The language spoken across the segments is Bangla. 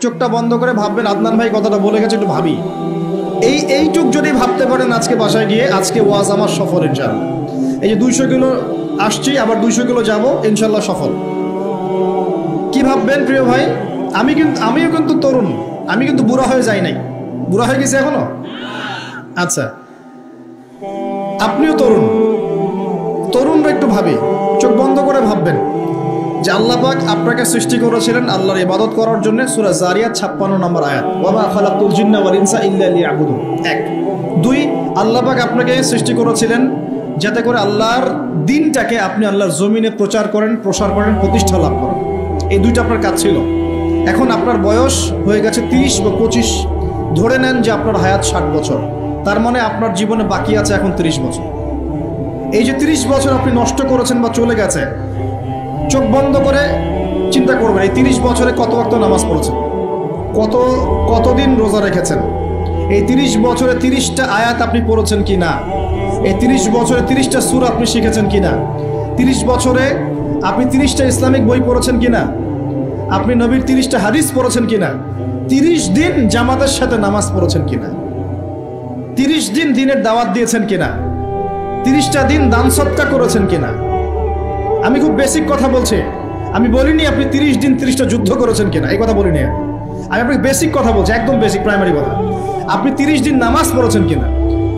চোখটা বন্ধ করে ভাববেন আদনান ভাই কথাটা বলে গেছে, একটু ভাবি। এইটুক যদি ভাবতে পারেন আজকে বাসায় গিয়ে, আজকে ওয়াজ আমার সফল ইনশাআল্লাহ। এই যে 200 কিলো আসছি, আবার 200 কিলো যাব, ইনশাআল্লাহ সফল। কি ভাববেন প্রিয় ভাই? আমিও কিন্তু তরুণ, আমি কিন্তু বুড়া হয়ে যাই নাই। বুড়া হয়ে গেছে এখনো? আচ্ছা, আপনিও তরুণরা একটু ভাবি, চোখ বন্ধ করে ভাববেন যে আল্লাহ পাক আপনাকে সৃষ্টি করেছিলেন আল্লাহর ইবাদত করার জন্য। সূরা জারিয়াত 56 নম্বর আয়াত, ওয়া মা খালাকতুল জিন্না ওয়াল ইনসা ইল্লা লিয়াবুদুন। 1 2 আল্লাহ পাক আপনাকে সৃষ্টি করেছিলেন যাতে করে আল্লাহর দ্বীনটাকে আপনি আল্লাহর জমিনে প্রচার করেন, প্রসার করেন, প্রতিষ্ঠা লাভ করেন। এই দুইটা আপনার কাজ ছিল। এখন আপনার বয়স হয়ে গেছে 30 বা 25, ধরে নেন যে আপনার হায়াত 60 বছর। তার মানে আপনার জীবনে বাকি আছে এখন 30 বছর। এই যে 30 বছর আপনি নষ্ট করেছেন বা চলে গেছে, চোখ বন্ধ করে চিন্তা করবেন এই 30 বছরে কত ওয়াক্ত নামাজ পড়েছেন, কতদিন রোজা রেখেছেন, এই 30 বছরে 30টা আয়াত আপনি পড়েছেন কিনা, এই 30 বছরে 30টা সূরা আপনি শিখেছেন কিনা, 30 বছরে আপনি 30টা ইসলামিক বই পড়েছেন কিনা, আপনি নবীর 30টা হাদিস পড়েছেন কিনা, 30 দিন জামাতের সাথে নামাজ পড়েছেন কিনা, 30 দিন দিনের দাওয়াত দিয়েছেন কিনা, 30টা দিন দান সদকা করেছেন কিনা। আমি খুব বেসিক কথা বলছি, আমি বলিনি আপনি 30 দিন 30টা যুদ্ধ করেছেন কিনা, এই কথা বলিনি। আমি আপনাকে বেসিক কথা বলছি, একদম বেসিক প্রাইমারি কথা। আপনি 30 দিন নামাজ পড়েছেন কিনা,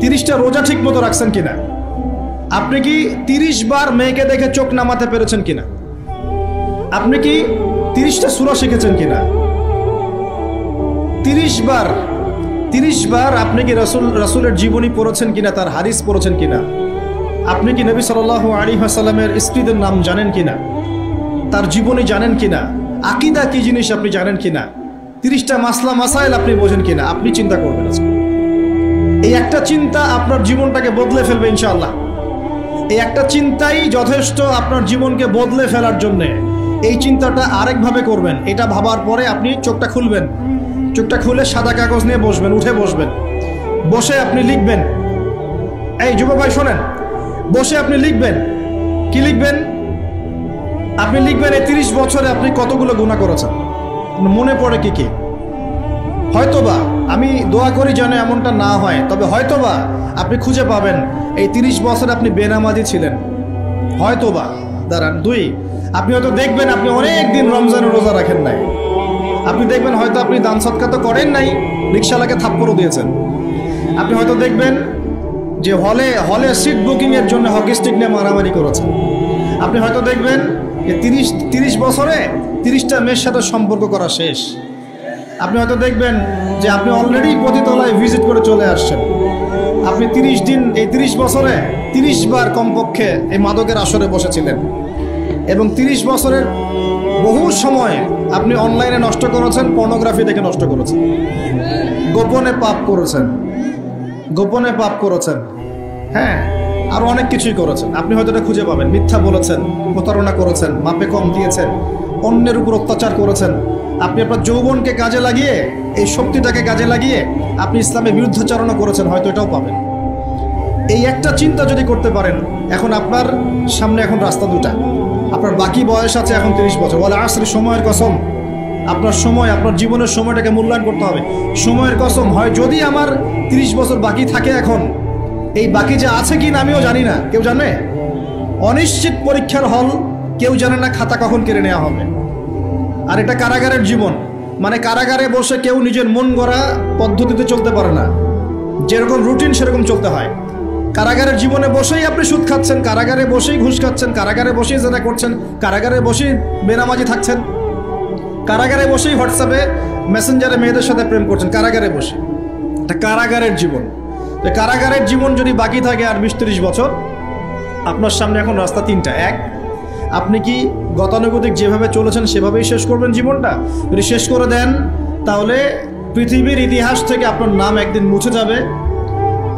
30টা রোজা ঠিক মতো রাখছেন কিনা, আপনি কি 30 বার মেয়েকে দেখে চোখ নামাতে পেরেছেন কিনা, আপনি কি 30টা সূরা শিখেছেন কিনা, 30 বার আপনি কি রাসূলের জীবনী পড়েছেন কিনা, তার হাদিস পড়েছেন কিনা, আপনি কি নবী সাল্লাল্লাহু আলাইহি ওয়াসাল্লামের স্ত্রীদের নাম জানেন কিনা, তার জীবনী জানেন কিনা, আকীদা কি জিনিস আপনি জানেন কিনা, 30টা মাসলা মাসাইল আপনি বোঝেন কিনা। আপনি চিন্তা করবেন, এই একটা চিন্তা আপনার জীবনটাকে বদলে ফেলবে ইনশাআল্লাহ। এই একটা চিন্তাই যথেষ্ট আপনার জীবনকে বদলে ফেলার জন্য। এই চিন্তাটা আরেকভাবে করবেন, এটা ভাবার পরে আপনি চোখটা খুলবেন, চোখটা খুলে সাদা কাগজ নিয়ে বসবেন, উঠে বসবেন, বসে আপনি লিখবেন। এই যুব ভাই শোনেন, বসে আপনি লিখবেন। কি লিখবেন? আপনি লিখবেন এই 30 বছরে আপনি কতগুলো গুনাহ করেছেন, মনে পড়ে কি কি। হয়তোবা, আমি দোয়া করি যেন এমনটা না হয়, তবে হয়তোবা আপনি খুঁজে পাবেন এই 30 বছরে আপনি বেনামাজি ছিলেন, হয়তোবা। দাঁড়ান, 2 আপনি হয়তো দেখবেন আপনি অনেক দিন রমজানের রোজা রাখেন নাই। আপনি দেখবেন হয়তো আপনি দান সদকা তো করেন নাই, রিকশাওয়ালাকে থাপ্পড়ও দিয়েছেন। আপনি হয়তো দেখবেন যে হলে সিট বুকিং এর জন্য হকি স্টিক নিয়ে মারামারি করেছেন। আপনি হয়তো দেখবেন যে 30 বছরে 30টা মেয়ের সাথে সম্পর্ক করা শেষ। আপনি হয়তো দেখবেন যে আপনি অলরেডি পতিতলায় ভিজিট করে চলে আসছেন। আপনি 30 দিন, এই 30 বছরে 30 বার কমপক্ষে এই মাদকের আসরে বসেছিলেন, এবং 30 বছরের বহু সময় আপনি অনলাইনে নষ্ট করেছেন, পর্নোগ্রাফি দেখে নষ্ট করেছেন, গোপনে পাপ করেছেন, হ্যাঁ, আরো অনেক কিছুই করেছেন। আপনি হয়তো এটা খুঁজে পাবেন। মিথ্যা বলেছেন, প্রতারণা করেছেন, মাপে কম দিয়েছেন, অন্যের উপর অত্যাচার করেছেন। আপনি আপনার যৌবনকে কাজে লাগিয়ে, এই শক্তিটাকে কাজে লাগিয়ে আপনি ইসলামের বিরুদ্ধাচরণ করেছেন, হয়তো এটাও পাবেন। এই একটা চিন্তা যদি করতে পারেন, এখন আপনার সামনে এখন রাস্তা দুটা। আপনার বাকি বয়স আছে এখন 30 বছর, বলে আসলে সময়ের কসম, আপনার সময়, আপনার জীবনের সময়টাকে মূল্যায়ন করতে হবে। সময়ের কসম, হয় যদি আমার 30 বছর বাকি থাকে, এখন এই বাকি যে আছে কি না আমিও জানি না, কেউ জানে? অনিশ্চিত পরীক্ষার হল, কেউ জানে না খাতা কখন কেড়ে নেওয়া হবে। আর এটা কারাগারের জীবন, মানে কারাগারে বসে কেউ নিজের মন গড়া পদ্ধতিতে চলতে পারে না, যেরকম রুটিন সেরকম চলতে হয়। কারাগারের জীবনে বসেই আপনি সুদ খাচ্ছেন, কারাগারে বসেই ঘুষ খাচ্ছেন, কারাগারে বসেই জেনা করছেন, কারাগারে বসেই বেনামাজি থাকছেন, কারাগারে বসেই হোয়াটসঅ্যাপে মেসেঞ্জারে মেয়েদের সাথে প্রেম করছেন, কারাগারে বসে। এটা কারাগারের জীবন। কারাগারের জীবন যদি বাকি থাকে আর 20-30 বছর, আপনার সামনে এখন রাস্তা 3টা। 1, আপনি কি গতানুগতিক যেভাবে চলেছেন সেভাবেই শেষ করবেন জীবনটা? যদি শেষ করে দেন, তাহলে পৃথিবীর ইতিহাস থেকে আপনার নাম একদিন মুছে যাবে।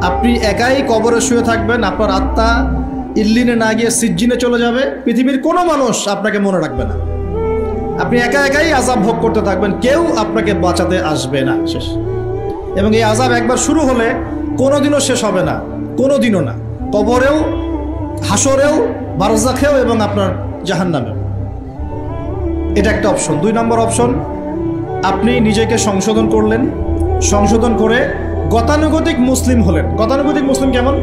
আপনি একাই কবরে শুয়ে থাকবেন, আপনার আত্মা ইল্লিনে না গিয়ে সিজ্জিনে চলে যাবে। পৃথিবীর কোনো মানুষ আপনাকে মনে রাখবে না, আপনি একাই আযাব ভোগ করতে থাকবেন, কেউ আপনাকে বাঁচাতে আসবে না। শেষ। এবং এই আযাব একবার শুরু হলে কোনোদিনও শেষ হবে না, কোনোদিনও না। কবরেও, হাসরেও, বারজাখেও এবং আপনার জাহান্নামেও। এটা একটা অপশন। 2 নম্বর অপশন, আপনি নিজেকে সংশোধন করলেন, সংশোধন করে গতানুগতিক মুসলিম হলেন। গতানুগতিক মুসলিম কেমন?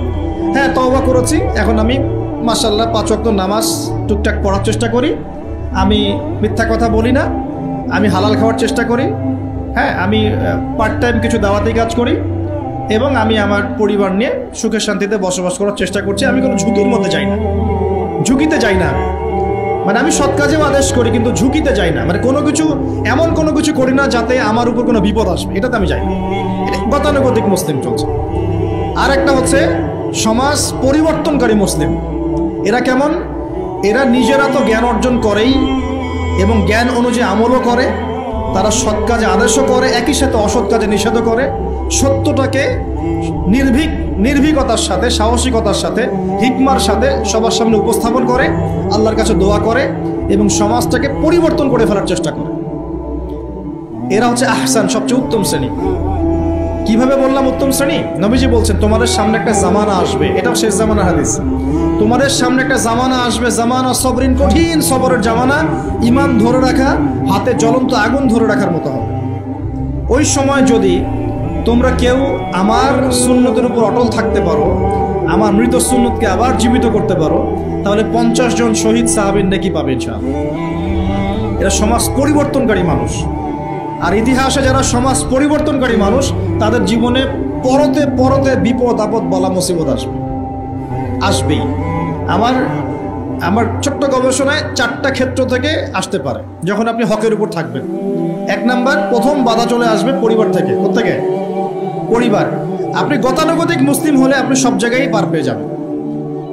হ্যাঁ, তওবা করেছি, এখন আমি মাশাআল্লাহ 5 ওয়াক্ত নামাজ টুকটাক পড়ার চেষ্টা করি, আমি মিথ্যা কথা বলি না, আমি হালাল খাওয়ার চেষ্টা করি, হ্যাঁ, আমি পার্ট টাইম কিছু দাওয়াতি কাজ করি, এবং আমি আমার পরিবার নিয়ে সুখে শান্তিতে বসবাস করার চেষ্টা করছি। আমি কোনো ঝুঁকির মধ্যে যাই না, ঝুঁকিতে যাই না, মানে আমি সৎ কাজেও আদেশ করি কিন্তু ঝুঁকিতে যাই না, মানে কোনো কিছু এমন কোনো কিছু করি না যাতে আমার উপর কোনো বিপদ আসবে, এটাতে আমি যাই না। এটা গতানুগতিক মুসলিম চলছে। আর একটা হচ্ছে সমাজ পরিবর্তনকারী মুসলিম। এরা কেমন? এরা নিজেরা তো জ্ঞান অর্জন করেই এবং জ্ঞান অনুযায়ী আমলও করে, তারা সৎ কাজে আদেশও করে, একই সাথে অসৎ কাজে নিষেধও করে, সত্যটাকে নির্ভীকতার সাথে, সাহসিকতার সাথে, হিকমার সাথে সবার সামনে উপস্থাপন করে, আল্লাহর কাছে দোয়া করে এবং সমাজটাকে পরিবর্তন করে ফেলার চেষ্টা করে। এরা হচ্ছে আহসান, সবচেয়ে উত্তম শ্রেণী। কিভাবে বললাম উত্তম শ্রেণী? নবীজি বলছেন তোমাদের সামনে একটা জামানা আসবে, এটাও শেষ জামানা হাদিস। তোমাদের সামনে একটা জামানা আসবে, জামানা সবরিন, কঠিন সবরের জামানা, ঈমান ধরে রাখা হাতে জ্বলন্ত আগুন ধরে রাখার মতো হবে। ওই সময় যদি তোমরা কেউ আমার সুন্নতের উপর অটল থাকতে পারো, আমার মৃত সুন্নতকে আবার জীবিত করতে পারো, তাহলে 50 জন শহীদ সাহাবীর নেকি পাবে ইনশাআল্লাহ। এরা সমাজ পরিবর্তনকারী মানুষ। আর ইতিহাসে যারা সমাজ পরিবর্তনকারী মানুষ, তাদের জীবনে পরতে পরতে বিপদ আপদ বলা মুসিবত আসবেই। আমার ছোট্ট গবেষণায় 4টা ক্ষেত্র থেকে আসতে পারে যখন আপনি হকের উপর থাকবেন। 1 নাম্বার, প্রথম বাধা চলে আসবে পরিবার থেকে। কোত্থেকে? পরিবার। আপনি গতানুগতিক মুসলিম হলে আপনি সব জায়গায় পার পেয়ে যাবেন,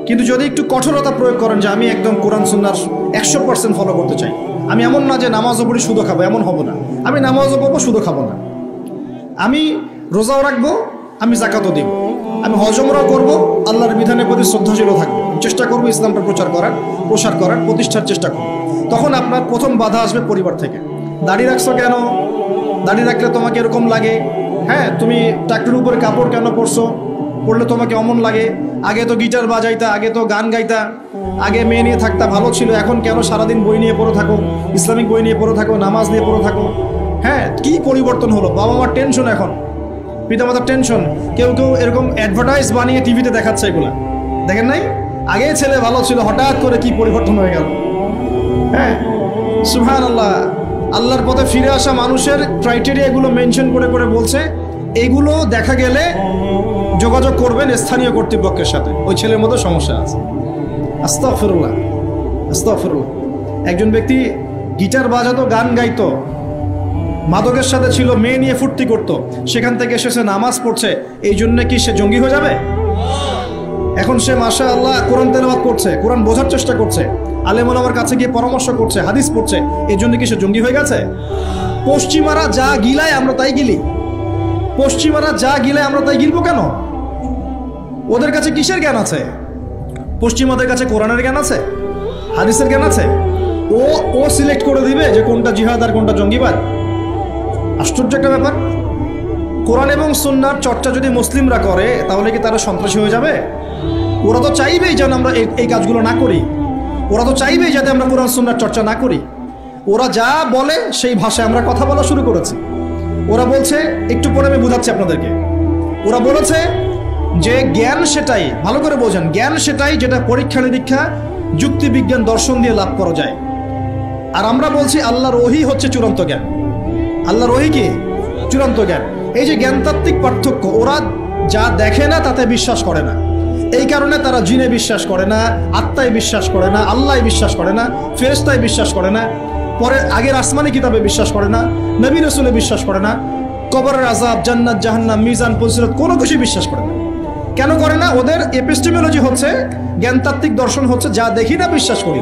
কিন্তু যদি একটু কঠোরতা প্রয়োগ করেন যে আমি একদম কোরআন সুন্নাহ 100% ফলো করতে চাই, আমি এমন না যে নামাজও পড়ি শুধু খাবো, এমন হব না। আমি নামাজও পড়বো, শুধু খাবো না, আমি রোজাও রাখবো, আমি যাকাতও দিব, আমি হজ উমরাও করবো, আল্লাহর বিধানের প্রতি শ্রদ্ধাশীলও থাকবো, চেষ্টা করবো ইসলামটা প্রসার করার প্রতিষ্ঠার চেষ্টা করবো। তখন আপনার প্রথম বাধা আসবে পরিবার থেকে। দাড়ি রাখছো কেন? দাড়ি রাখলে তোমাকে এরকম লাগে, হ্যাঁ, তুমি টাকটির উপরে কাপড় কেন পরলে তোমাকে অমন লাগে, আগে তো গিটার বাজাইতা, আগে তো গান গাইতা, আগে মেয়ে নিয়ে থাকতা, ভালো ছিল, এখন কেন সারাদিন বই নিয়ে পড়ে থাকো, ইসলামিক বই নিয়ে পড়ে থাকো, নামাজ নিয়ে পড়ে থাকো? হ্যাঁ, কি পরিবর্তন হলো! বাবা মার টেনশন, এখন পিতামাতার টেনশন। কেউ এরকম অ্যাডভার্টাইজ বানিয়ে টিভিতে দেখাচ্ছে, এগুলা দেখেন নাই? আগে ছেলে ভালো ছিল, হঠাৎ করে কি পরিবর্তন হয়ে গেল! হ্যাঁ, সুবহানাল্লাহ। আল্লাহর পথে ফিরে আসা মানুষের ক্রাইটেরিয়া এগুলো মেনশন করে করে বলছে, এগুলো দেখা গেলে যোগাযোগ করবেন স্থানীয় কর্তৃপক্ষের সাথে, ওই ছেলের মধ্যে সমস্যা আছে। আস্তাগফিরুল্লাহ, আস্তাগফিরুল্লাহ। একজন ব্যক্তি গিটার বাজাতো, গান গাইতো, মাদকের সাথে ছিল, মেয়ে নিয়ে ফুর্তি করত, সেখান থেকে এসেছে নামাজ পড়ছে, এই জন্য কি সে জঙ্গি হয়ে যাবে? এখন সে মাশাআল্লাহ কোরআন তেলাওয়াত করছে, কোরআন বোঝার চেষ্টা করছে, আলেম ওলামার কাছে গিয়ে পরামর্শ করছে, হাদিস পড়ছে, এই জন্য কি সে জঙ্গি হয়ে গেছে? পশ্চিমারা যা গিলায় আমরা তাই গিলি, পশ্চিমারা যা গিলায় আমরা তাই গিলবো কেন? ওদের কাছে কিসের জ্ঞান আছে? পশ্চিমাদের কাছে কোরআনের জ্ঞান আছে, হাদিসের জ্ঞান আছে। ও সিলেক্ট করে দিবে যে কোনটা জিহাদ আর কোনটা জঙ্গিবাদ। আশ্চর্য একটা ব্যাপার। কোরআন এবং সুন্নাহর চর্চা যদি মুসলিমরা করে, তাহলে কি তারা সন্ত্রাসী হয়ে যাবে? ওরা তো চাইবেই যেন আমরা এই কাজগুলো না করি, ওরা তো চাইবেই যাতে আমরা কোরআন সুন্নাহর চর্চা না করি। ওরা যা বলে সেই ভাষায় আমরা কথা বলা শুরু করেছি। ওরা বলছে, একটু পরে আমি বুঝাচ্ছি আপনাদেরকে, ওরা বলেছে যে জ্ঞান সেটাই, ভালো করে বোঝেন, জ্ঞান সেটাই যেটা পরীক্ষা নিরীক্ষা, যুক্তি বিজ্ঞান, দর্শন দিয়ে লাভ করা যায়। আর আমরা বলছি আল্লাহর ওহী হচ্ছে চূড়ান্ত জ্ঞান। আল্লাহর ওহী কি? চূড়ান্ত জ্ঞান। এই যে জ্ঞানতাত্ত্বিক পার্থক্য, ওরা যা দেখে না তাতে বিশ্বাস করে না, এই কারণে তারা জিনে বিশ্বাস করে না, আত্মায় বিশ্বাস করে না, আল্লাহ বিশ্বাস করে না, ফেরেশতায় বিশ্বাস করে না, পরে আগের আসমানি কিতাবে বিশ্বাস করে না, নবী রাসূলে বিশ্বাস করে না, কবরের আযাব, জান্নাত জাহান্নাম, মিজান, ফজিলত কোনো কিছু বিশ্বাস করে না। কেন করে না? ওদের এপিস্টেমোলজি হচ্ছে, জ্ঞানতাত্ত্বিক দর্শন হচ্ছে যা দেখি না বিশ্বাস করি।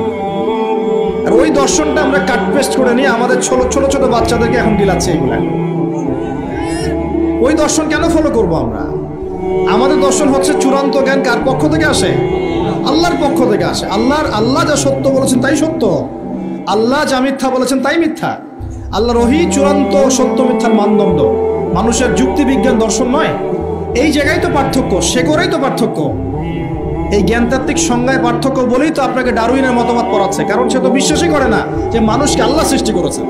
আর ওই দর্শনটা আমরা কাট পেস্ট করে নিয়ে আমাদের ছোট ছোট বাচ্চাদেরকে এখন গিলাচ্ছে এগুলা। ওই দর্শন কেন ফলো করবো আমরা? আমাদের দর্শন হচ্ছে চূড়ান্ত জ্ঞান কার পক্ষ থেকে আসে? আল্লাহর পক্ষ থেকে আসে। আল্লাহ যা সত্য বলেছেন তাই সত্য, আল্লাহ যা মিথ্যা বলেছেন তাই মিথ্যা। আল্লাহর ওহী চূড়ান্ত সত্য মিথ্যার মানদণ্ড, মানুষের যুক্তি বিজ্ঞান দর্শন নয়। এই জায়গায় তো পার্থক্য, সে করেই তো পার্থক্য। এই জ্ঞানতাত্ত্বিক সংজ্ঞায় পার্থক্য বলেই তো আপনাকে ডারউইনের মতামত পড়াচ্ছে, কারণ সে তো বিশ্বাসই করে না যে মানুষকে আল্লাহ সৃষ্টি করেছে।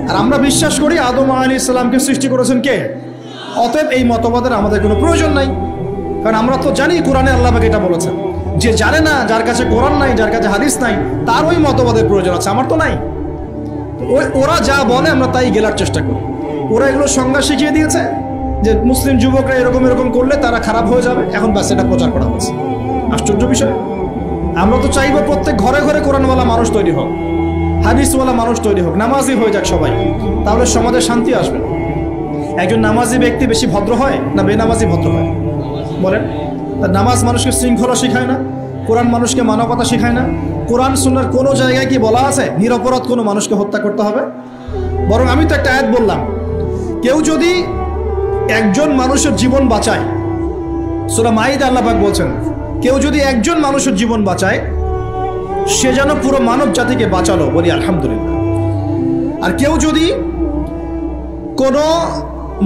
আর আমরা বিশ্বাস করি আদম আলাইহিস সালামকে সৃষ্টি করেছেন কে। অতএব এই মতবাদের আমাদের কোনো প্রয়োজন নাই, কারণ আমরা তো জানি কোরআনে আল্লাহ পাক এটা বলেছেন। যে জানে না, যার কাছে কোরআন নাই, যার কাছে হাদিস নাই, তার ওই মতবাদের প্রয়োজন আছে, আমার তো নাই। ওরা যা বলে আমরা তাই গেলার চেষ্টা করি। ওরা এগুলো সংজ্ঞা শিখিয়ে দিয়েছে যে মুসলিম যুবকরা এরকম এরকম করলে তারা খারাপ হয়ে যাবে, এখন ব্যাস এটা প্রচার করা হচ্ছে। আশ্চর্য বিষয়। আমরা তো চাইবো প্রত্যেক ঘরে ঘরে কোরআনওয়ালা মানুষ তৈরি হোক, হাদিসওয়ালা মানুষ তৈরি হোক, নামাজি হয়ে যাক সবাই, তাহলে সমাজে শান্তি আসবে। একজন নামাজি ব্যক্তি বেশি ভদ্র হয় না বেনামাজি ভদ্র হয় বলেন? নামাজ মানুষকে শৃঙ্খলা শেখায় না, কোরআন মানুষকে মানবতা শেখায় না। কোরআন সুন্নাহর কোনো জায়গায় কি বলা আছে নিরপরাধ কোনো মানুষকে হত্যা করতে হবে? বরং আমি তো একটা আয়াত বললাম, কেউ যদি একজন মানুষের জীবন বাঁচায়, সূরা মাইদা আল্লাহ পাক বলছেন, কেউ যদি একজন মানুষের জীবন বাঁচায় সে যেন পুরো মানব জাতিকে বাঁচালো, বলি আলহামদুলিল্লাহ। আর কেউ যদি কোনো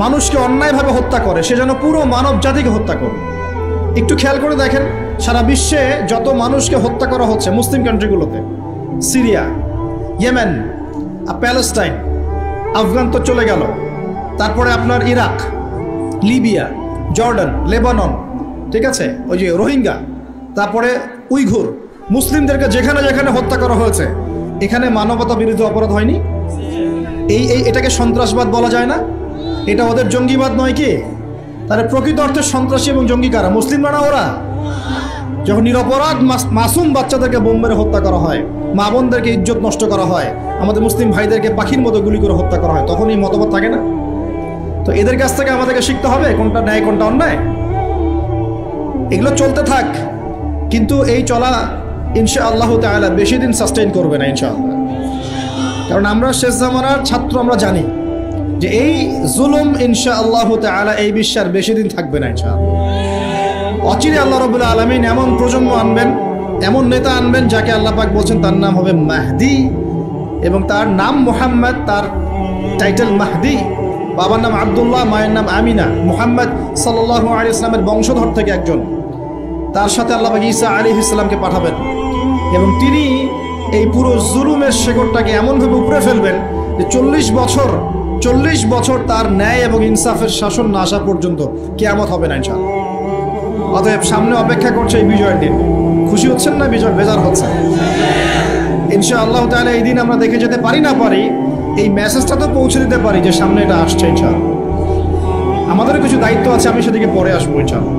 মানুষকে অন্যায়ভাবে হত্যা করে সে যেন পুরো মানব জাতিকে হত্যা করে। একটু খেয়াল করে দেখেন, সারা বিশ্বে যত মানুষকে হত্যা করা হচ্ছে মুসলিম কান্ট্রিগুলোতে, সিরিয়া, ইয়েমেন, প্যালেস্টাইন, আফগান তো চলে গেল, তারপরে আপনার ইরাক, লিবিয়া, জর্ডান, লেবানন, ঠিক আছে, ওই যে রোহিঙ্গা, তারপরে উইঘুর, মুসলিমদেরকে যেখানে যেখানে হত্যা করা হয়েছে, এখানে মানবতা বিরোধী অপরাধ হয়নি? এটাকে সন্ত্রাসবাদ বলা যায় না? এটা ওদের জঙ্গিবাদ নয় কি? তাহলে প্রকৃত অর্থে সন্ত্রাসী এবং জঙ্গি কারা? মুসলিমরা না ওরা? যখন নিরপরাধ মাসুম বাচ্চাদেরকে বোম মেরে হত্যা করা হয়, মা বোনদেরকে ইজ্জত নষ্ট করা হয়, আমাদের মুসলিম ভাইদেরকে পাখির মতো গুলি করে হত্যা করা হয়, তখন এই মতবাদ থাকে না? তো এদের কাছ থেকে আমাদেরকে শিখতে হবে কোনটা ন্যায় কোনটা অন্যায়। এগুলো চলতে থাক, কিন্তু এই চলা ইনশাআল্লাহ তাআলা বেশি দিন সাস্টেইন করবে না ইনশাআল্লাহ। কারণ আমরা শেষ জামানার ছাত্র, আমরা জানি যে এই জুলুম ইনশাআল্লাহ তাআলা এই বিশ্বের বেশি দিন থাকবে না ইনশাআল্লাহ। অচিরে আল্লাহ রাব্বুল আলামিন এমন প্রজন্ম আনবেন, এমন নেতা আনবেন যাকে আল্লাহ পাক বলছেন তার নাম হবে মাহদি, এবং তার নাম মুহাম্মদ, তার টাইটেল মাহদি। বাবার নাম আব্দুল্লাহ, মায়ের নাম আমিনা। মুহাম্মদ সাল্লাল্লাহু আলাইহি ওয়াসাল্লামের বংশধর থেকে একজন। তার সাথে আল্লাহ পাক ঈসা আলাইহিস সালামকে পাঠাবেন, এবং তিনি এই পুরো জুলুমের শেকড়টাকে এমনভাবে উপড়ে ফেলবেন যে 40 বছর তার ন্যায় এবং ইনসাফের শাসন না আসা পর্যন্ত কিয়ামত হবে না ইনশাআল্লাহ। অতএব সামনে অপেক্ষা করছে এই বিজয়ের দিন। খুশি হচ্ছেন না বেজার হচ্ছেন? ইনশাআল্লাহ তাআলা এই দিন আমরা দেখে যেতে পারি না পারি, এই মেসেজটা তো পৌঁছে দিতে পারি যে সামনে এটা আসছে ইনশাআল্লাহ। আমাদেরও কিছু দায়িত্ব আছে, আমি সেদিকে পরে আসবো ইনশাআল্লাহ।